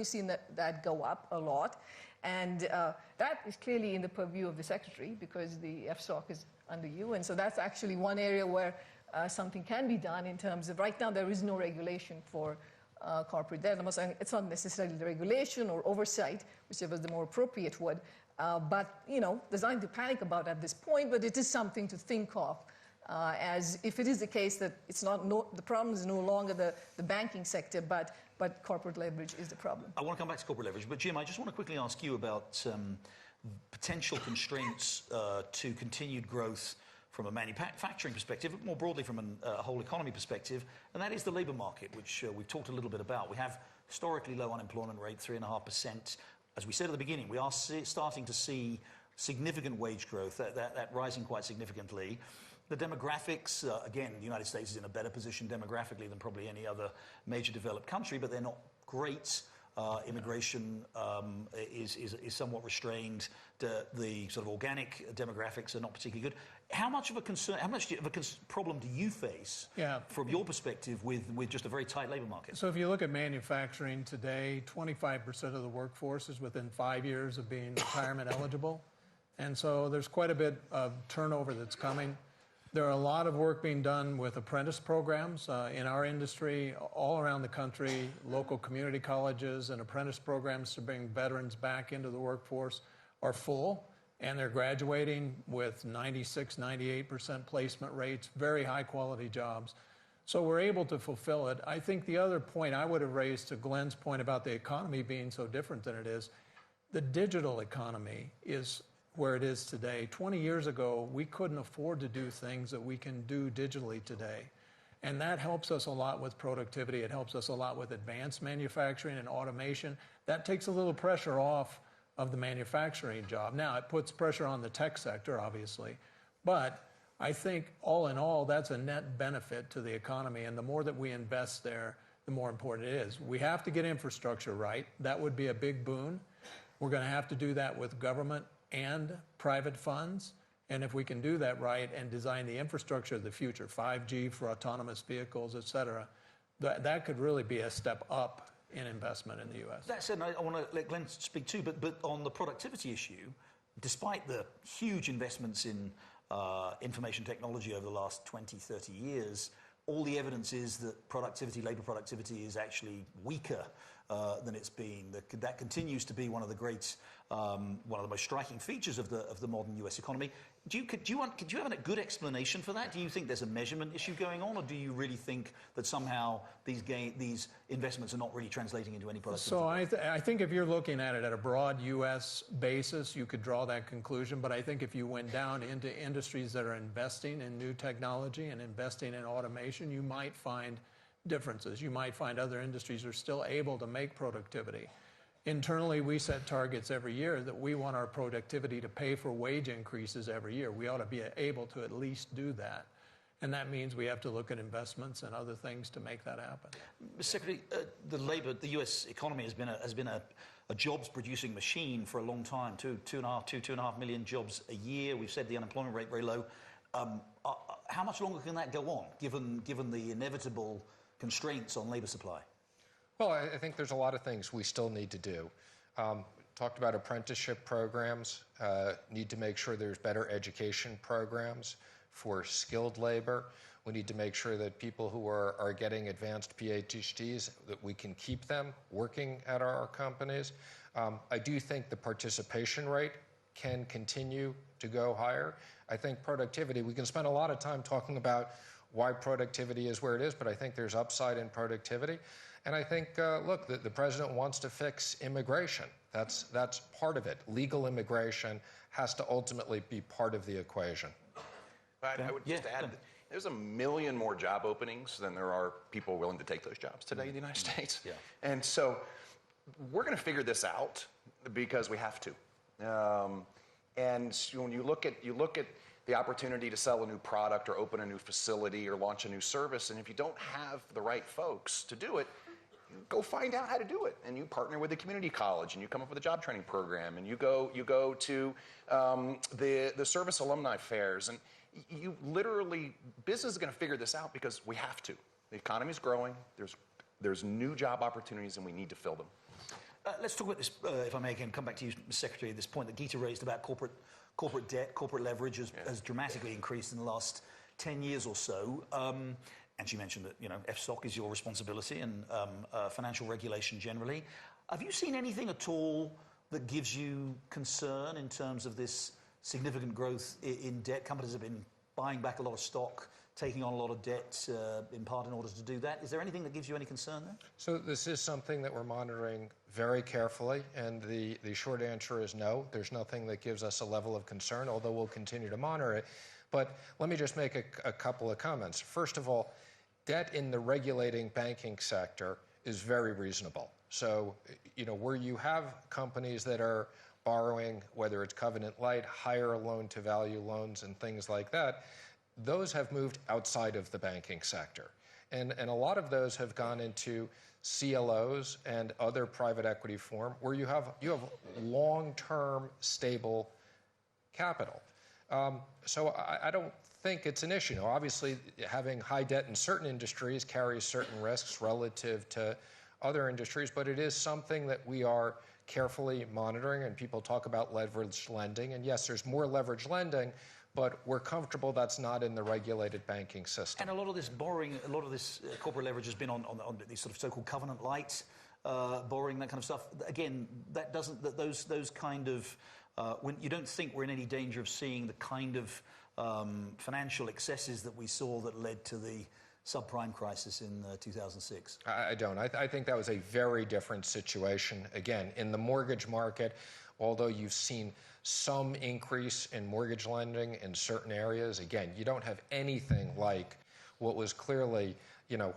seen that go up a lot. And that is clearly in the purview of the secretary because the FSOC is under you. And so that's actually one area where something can be done in terms of right now there is no regulation for corporate debt. I'm not saying it's not necessarily the regulation or oversight, whichever is the more appropriate word. But, you know, there's nothing to panic about at this point, but it is something to think of. As if it is the case that it's not the problem is no longer the banking sector, but corporate leverage is the problem. I want to come back to corporate leverage, but Jim, I just want to quickly ask you about potential constraints to continued growth from a manufacturing perspective, but more broadly from a whole economy perspective, and that is the labour market, which we've talked a little bit about. We have historically low unemployment rate, 3.5%. As we said at the beginning, we are starting to see significant wage growth, that rising quite significantly. The demographics, again, the United States is in a better position demographically than probably any other major developed country, but they're not great. Immigration is somewhat restrained. The sort of organic demographics are not particularly good. How much of a concern, problem do you face from your perspective with just a very tight labor market? So if you look at manufacturing today, 25% of the workforce is within 5 years of being retirement eligible. And so there's quite a bit of turnover that's coming. There are a lot of work being done with apprentice programs in our industry, all around the country. Local community colleges and apprentice programs to bring veterans back into the workforce are full, and they're graduating with 96, 98% placement rates, very high quality jobs. So we're able to fulfill it. I think the other point I would have raised to Glenn's point about the economy being so different than it is, the digital economy is where it is today. 20 years ago, we couldn't afford to do things that we can do digitally today. And that helps us a lot with productivity. It helps us a lot with advanced manufacturing and automation. That takes a little pressure off of the manufacturing job. Now, it puts pressure on the tech sector, obviously. But I think all in all, that's a net benefit to the economy. And the more that we invest there, the more important it is. We have to get infrastructure right. That would be a big boon. We're going to have to do that with government and private funds. And if we can do that right and design the infrastructure of the future, 5G for autonomous vehicles, et cetera, that could really be a step up in investment in the U.S. That said, I want to let Glenn speak too, but on the productivity issue, despite the huge investments in information technology over the last 20, 30 years, all the evidence is that labor productivity is actually weaker than it's been. That continues to be one of the great, one of the most striking features of the modern U.S. economy. Do you have a good explanation for that? Do you think there's a measurement issue going on, or do you really think that somehow these investments are not really translating into any productivity? So I think if you're looking at it at a broad U.S. basis, you could draw that conclusion. But I think if you went down into industries that are investing in new technology and investing in automation, you might find differences. You might find other industries are still able to make productivity. Internally, we set targets every year that we want our productivity to pay for wage increases every year. We ought to be able to at least do that. And that means we have to look at investments and other things to make that happen. Mr. Secretary, the U.S. economy has been a jobs-producing machine for a long time, 2.5 million jobs a year. We've said the unemployment rate very low. How much longer can that go on, given the inevitable constraints on labor supply? Well, I think there's a lot of things we still need to do. Talked about apprenticeship programs, need to make sure there's better education programs for skilled labor. We need to make sure that people who are getting advanced PhDs, that we can keep them working at our companies. I do think the participation rate can continue to go higher. I think productivity, we can spend a lot of time talking about why productivity is where it is, but I think there's upside in productivity. And I think, look, the president wants to fix immigration. That's part of it. Legal immigration has to ultimately be part of the equation. I would just add, there's 1 million more job openings than there are people willing to take those jobs today in the United States. Yeah. And so we're going to figure this out because we have to. And when you look at the opportunity to sell a new product or open a new facility or launch a new service, and if you don't have the right folks to do it, you go find out how to do it, and you partner with a community college, and you come up with a job training program, and you go to the service alumni fairs, and you literally, business is going to figure this out because we have to. The economy's growing. There's new job opportunities, and we need to fill them. Let's talk about this, if I may again, come back to you, Mr. Secretary, this point that Gita raised about corporate debt, corporate leverage has dramatically increased in the last 10 years or so. And she mentioned that, FSOC is your responsibility and financial regulation generally. Have you seen anything at all that gives you concern in terms of this significant growth in debt? Companies have been buying back a lot of stock, taking on a lot of debt in part in order to do that. Is there anything that gives you any concern there? So this is something that we're monitoring very carefully, and the short answer is no. There's nothing that gives us a level of concern, although we'll continue to monitor it. But let me just make a couple of comments. First of all, debt in the regulating banking sector is very reasonable. So, where you have companies that are borrowing, whether it's covenant light, higher loan-to-value loans and things like that, those have moved outside of the banking sector. And a lot of those have gone into CLOs and other private equity form where you have long-term stable capital. So I don't think it's an issue. Obviously, having high debt in certain industries carries certain risks relative to other industries, but it is something that we are carefully monitoring, and people talk about leveraged lending. And yes, there's more leveraged lending, but we're comfortable that's not in the regulated banking system. And a lot of this borrowing, a lot of this corporate leverage has been on these sort of so-called covenant light borrowing, that kind of stuff. Again, those kind of, when you don't think we're in any danger of seeing the kind of financial excesses that we saw that led to the subprime crisis in 2006? I don't. I think that was a very different situation. Again, in the mortgage market, although you've seen some increase in mortgage lending in certain areas, again, you don't have anything like what was clearly,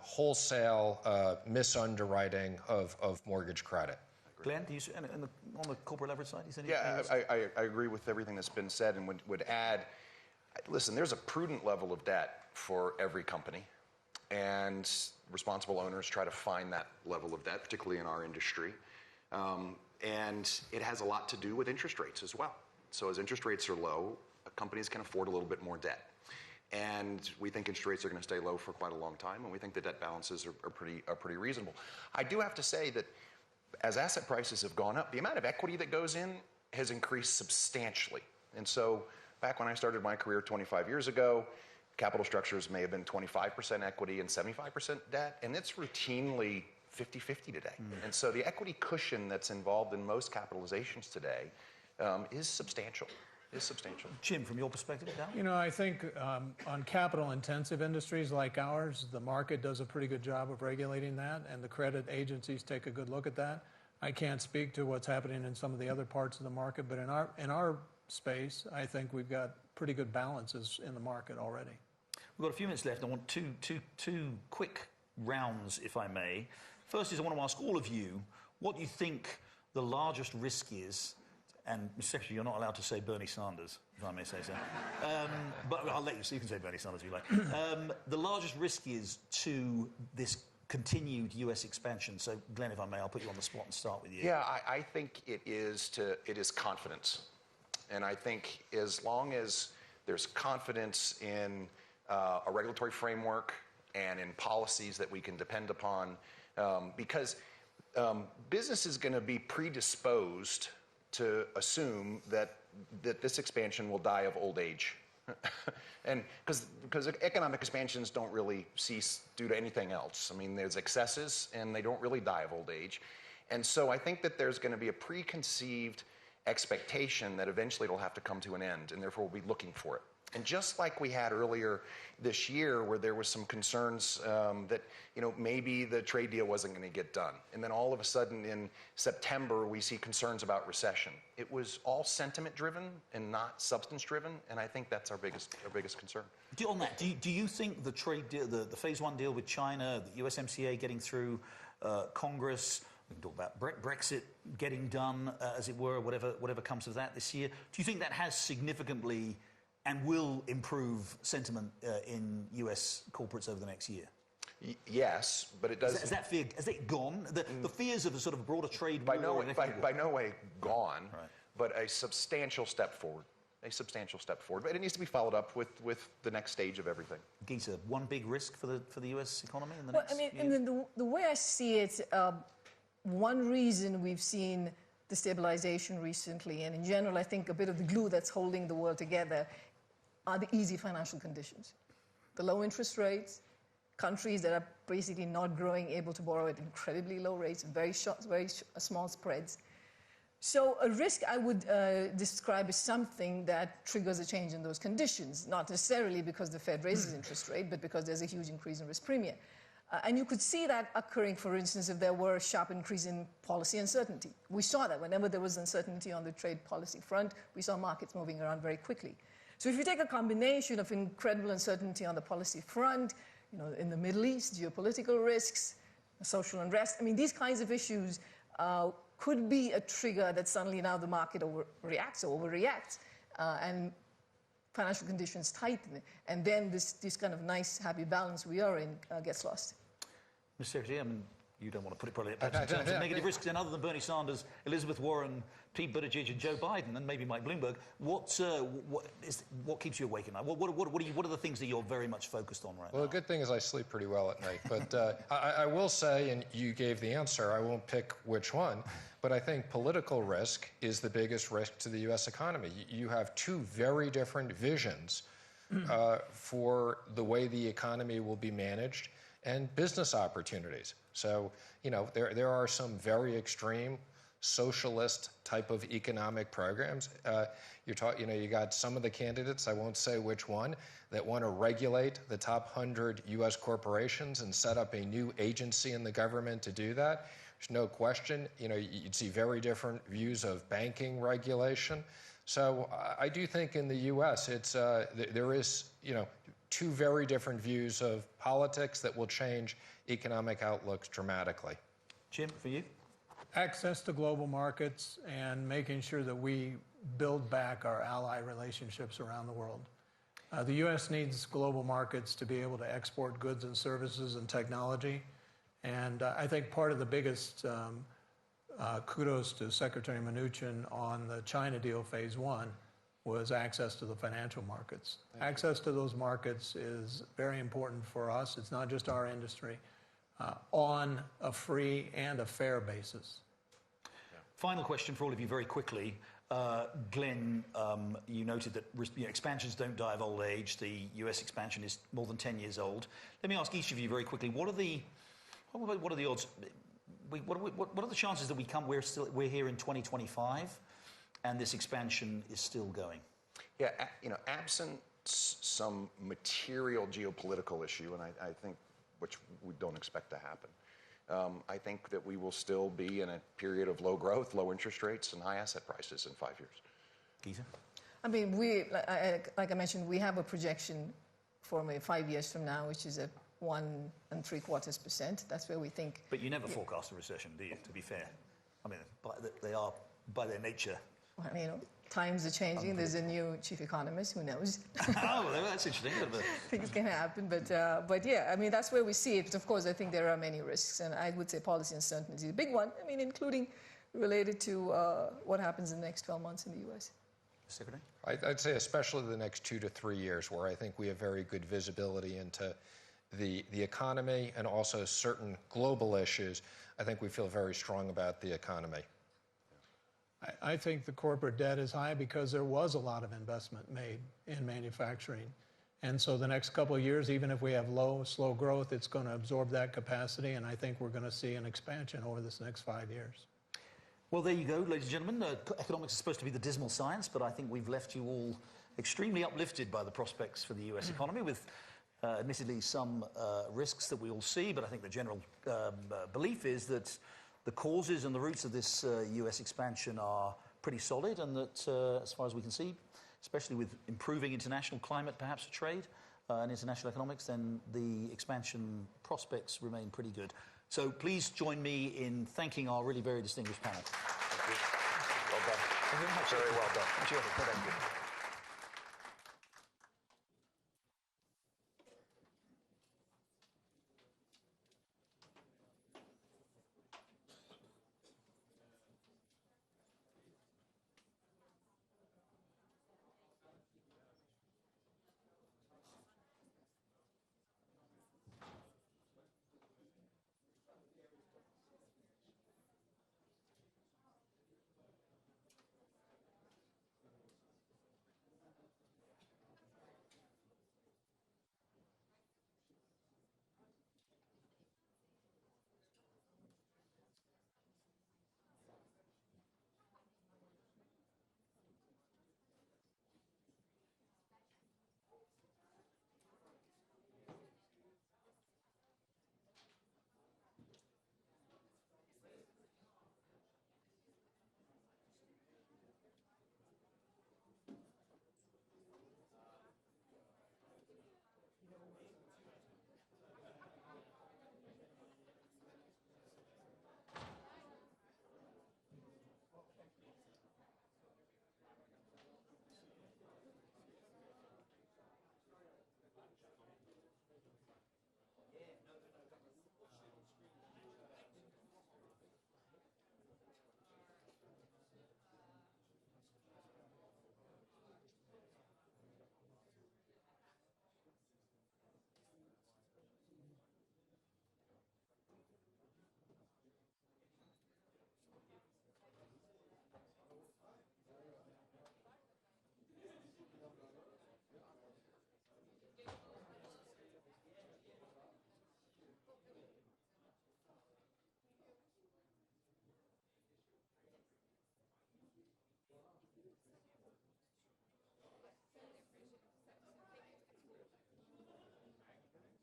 wholesale misunderwriting of mortgage credit. Glenn, do you see, on the corporate leverage side, you said? Yeah, I agree with everything that's been said, and would add, listen, there's a prudent level of debt for every company, and responsible owners try to find that level of debt, particularly in our industry. And it has a lot to do with interest rates as well. So as interest rates are low, companies can afford a little bit more debt. And we think interest rates are going to stay low for quite a long time, and we think the debt balances are pretty reasonable. I do have to say that as asset prices have gone up, the amount of equity that goes in has increased substantially. And so back when I started my career 25 years ago, capital structures may have been 25% equity and 75% debt, and it's routinely 50-50 today. And so the equity cushion that's involved in most capitalizations today is substantial. Jim, from your perspective, down? I think on capital-intensive industries like ours, the market does a pretty good job of regulating that, and the credit agencies take a good look at that. I can't speak to what's happening in some of the other parts of the market, but in our space, I think we've got pretty good balances in the market already. We've got a few minutes left. I want two quick rounds, if I may. First is I want to ask all of you what you think the largest risk is, and Mr. Secretary, you're not allowed to say Bernie Sanders, if I may say so, but I'll let you, so you can say Bernie Sanders if you like. The largest risk is to this continued US expansion. So Glenn, if I may, I'll put you on the spot and start with you. Yeah, I think it is confidence. And I think as long as there's confidence in a regulatory framework and in policies that we can depend upon, because business is going to be predisposed to assume that this expansion will die of old age. And because economic expansions don't really cease due to anything else. I mean, there's excesses, and they don't really die of old age. And so I think that there's going to be a preconceived expectation that eventually it'll have to come to an end, and therefore we'll be looking for it. And just like we had earlier this year where there was some concerns that, maybe the trade deal wasn't going to get done. And then all of a sudden in September, we see concerns about recession. It was all sentiment driven and not substance driven. And I think that's our biggest concern. On that, do you think the trade deal, the phase one deal with China, the USMCA getting through Congress, we can talk about Brexit getting done, as it were, whatever comes of that this year, do you think that has significantly and will improve sentiment in US corporates over the next year? Yes, but it does. Has it gone? The fears of a sort of broader trade by war? By no way gone, right. But a substantial step forward. But it needs to be followed up with the next stage of everything. Gita, one big risk for the US economy in the next years? The way I see it, one reason we've seen the stabilization recently, and in general, I think a bit of the glue that's holding the world together, are the easy financial conditions. The low interest rates, countries that are basically not growing, able to borrow at incredibly low rates, very small spreads. So a risk I would describe as something that triggers a change in those conditions, not necessarily because the Fed raises interest rate, but because there's a huge increase in risk premium. And you could see that occurring, for instance, if there were a sharp increase in policy uncertainty. We saw that whenever there was uncertainty on the trade policy front, we saw markets moving around very quickly. So if you take a combination of incredible uncertainty on the policy front, in the Middle East, geopolitical risks, social unrest, I mean, these kinds of issues could be a trigger that suddenly now the market overreacts, and financial conditions tighten, and then this kind of nice, happy balance we are in gets lost. Mr. Secretary, I mean, you don't want to put it probably perhaps in terms of negative risks, and other than Bernie Sanders, Elizabeth Warren, Pete Buttigieg, and Joe Biden, and maybe Mike Bloomberg, what keeps you awake at night? What are the things that you're very much focused on right now? Well, the good thing is I sleep pretty well at night. But I will say, and you gave the answer, I won't pick which one, but I think political risk is the biggest risk to the U.S. economy. You have two very different visions for the way the economy will be managed and business opportunities. So, there are some very extreme socialist type of economic programs. You got some of the candidates, I won't say which one, that want to regulate the top 100 U.S. corporations and set up a new agency in the government to do that. There's no question, you'd see very different views of banking regulation. So I do think in the U.S. there is, two very different views of politics that will change economic outlooks dramatically. Jim, for you? Access to global markets and making sure that we build back our ally relationships around the world. The U.S. needs global markets to be able to export goods and services and technology. And I think part of the biggest kudos to Secretary Mnuchin on the China deal phase one was access to the financial markets. Access to those markets is very important for us. It's not just our industry, on a free and a fair basis. Final question for all of you very quickly. Glenn, you noted that expansions don't die of old age. The US expansion is more than 10 years old. Let me ask each of you very quickly, what are the odds, what are the chances that we're here in 2025 and this expansion is still going? Yeah, absent some material geopolitical issue, and I think which we don't expect to happen, I think that we will still be in a period of low growth, low interest rates, and high asset prices in 5 years. Geeta? I mean, like I mentioned, we have a projection for maybe 5 years from now, which is at 1.75%. That's where we think. But you never forecast a recession, do you, to be fair? I mean, they are, by their nature. Well, times are changing. There's a new chief economist. Who knows? Oh, that's interesting. Things can happen, but yeah, I mean, that's where we see it. But of course, I think there are many risks, and I would say policy uncertainty is a big one. I mean, including related to what happens in the next 12 months in the U.S. Secretary? I'd say especially the next 2 to 3 years, where I think we have very good visibility into the economy and also certain global issues. I think we feel very strong about the economy. I think the corporate debt is high because there was a lot of investment made in manufacturing. And so the next couple of years, even if we have slow growth, it's going to absorb that capacity. And I think we're going to see an expansion over this next 5 years. Well, there you go, ladies and gentlemen. Economics is supposed to be the dismal science, but I think we've left you all extremely uplifted by the prospects for the US economy with admittedly some risks that we all see. But I think the general belief is that the causes and the roots of this US expansion are pretty solid, and that as far as we can see, especially with improving international climate, perhaps for trade and international economics, then the expansion prospects remain pretty good. So please join me in thanking our really very distinguished panel. Thank you. Well done. Thank you very much. Very well done. Thank you.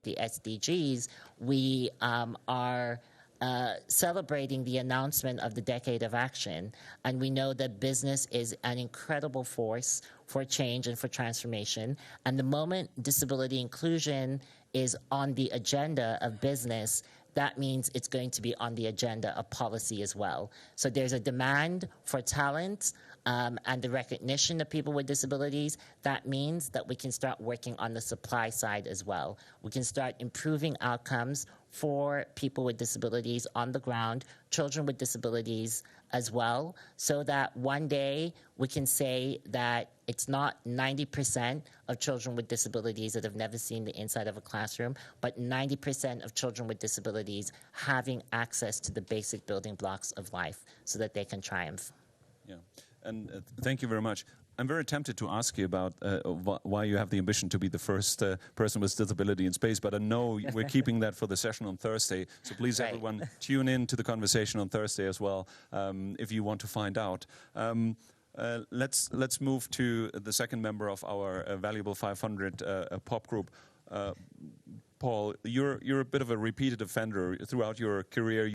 the SDGs, we are celebrating the announcement of the Decade of Action. And we know that business is an incredible force for change and for transformation. And the moment disability inclusion is on the agenda of business, that means it's going to be on the agenda of policy as well. So there's a demand for talent and the recognition of people with disabilities. That means that we can start working on the supply side as well. We can start improving outcomes for people with disabilities on the ground, children with disabilities as well, so that one day we can say that it's not 90% of children with disabilities that have never seen the inside of a classroom, but 90% of children with disabilities having access to the basic building blocks of life so that they can triumph. Yeah, and thank you very much. I'm very tempted to ask you about why you have the ambition to be the first person with disability in space, but I know we're keeping that for the session on Thursday. So please, Right. everyone, tune in to the conversation on Thursday as well, if you want to find out. Let's move to the second member of our valuable 500 pop group. Paul, you're a bit of a repeated offender throughout your career.